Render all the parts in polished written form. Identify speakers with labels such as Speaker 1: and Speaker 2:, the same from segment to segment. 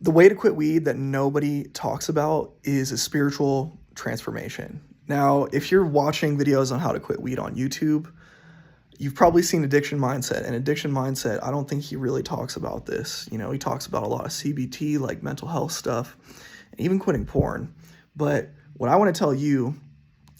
Speaker 1: The way to quit weed that nobody talks about is a spiritual transformation. Now, if you're watching videos on how to quit weed on YouTube, you've probably seen Addiction Mindset. And Addiction Mindset, I don't think he really talks about this. You know, he talks about a lot of CBT, like mental health stuff, and even quitting porn. But what I want to tell you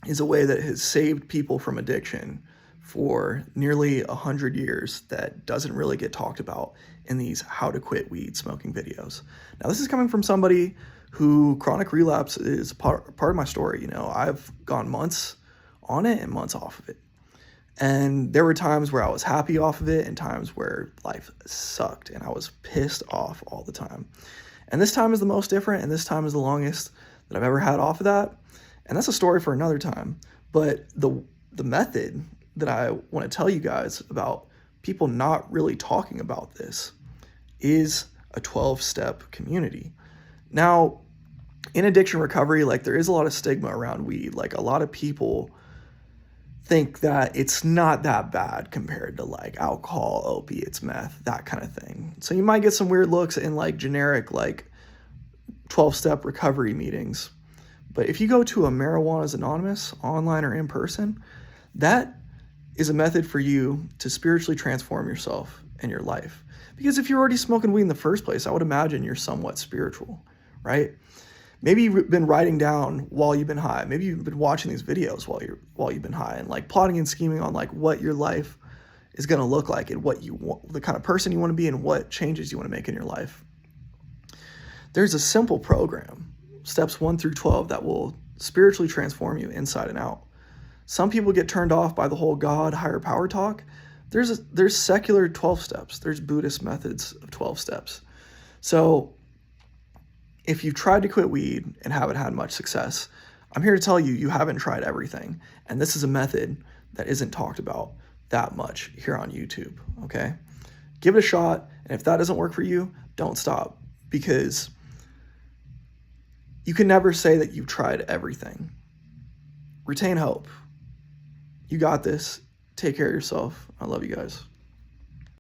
Speaker 1: is a way that has saved people from addiction for nearly 100 years that doesn't really get talked about in these how to quit weed smoking videos. Now, this is coming from somebody who chronic relapse is part of my story. You know, I've gone months on it and months off of it. And there were times where I was happy off of it and times where life sucked and I was pissed off all the time. And this time is the most different, and this time is the longest that I've ever had off of that. And that's a story for another time. But the method that I want to tell you guys about people not really talking about this is a 12-step community. Now, in addiction recovery, like there is a lot of stigma around weed. Like a lot of people think that it's not that bad compared to like alcohol, opiates, meth, that kind of thing. So you might get some weird looks in like generic like 12-step recovery meetings. But if you go to a Marijuana's Anonymous, online or in person, that is a method for you to spiritually transform yourself and your life. Because if you're already smoking weed in the first place, I would imagine you're somewhat spiritual, right? Maybe you've been writing down while you've been high. Maybe you've been watching these videos while you've been high and like plotting and scheming on like what your life is going to look like and what you want, the kind of person you want to be and what changes you want to make in your life. There's a simple program, steps 1 through 12, that will spiritually transform you inside and out. Some people get turned off by the whole God, higher power talk. There's secular 12 steps. There's Buddhist methods of 12 steps. So if you've tried to quit weed and haven't had much success, I'm here to tell you, you haven't tried everything. And this is a method that isn't talked about that much here on YouTube, okay? Give it a shot, and if that doesn't work for you, don't stop, because you can never say that you've tried everything. Retain hope. You got this. Take care of yourself. I love you guys.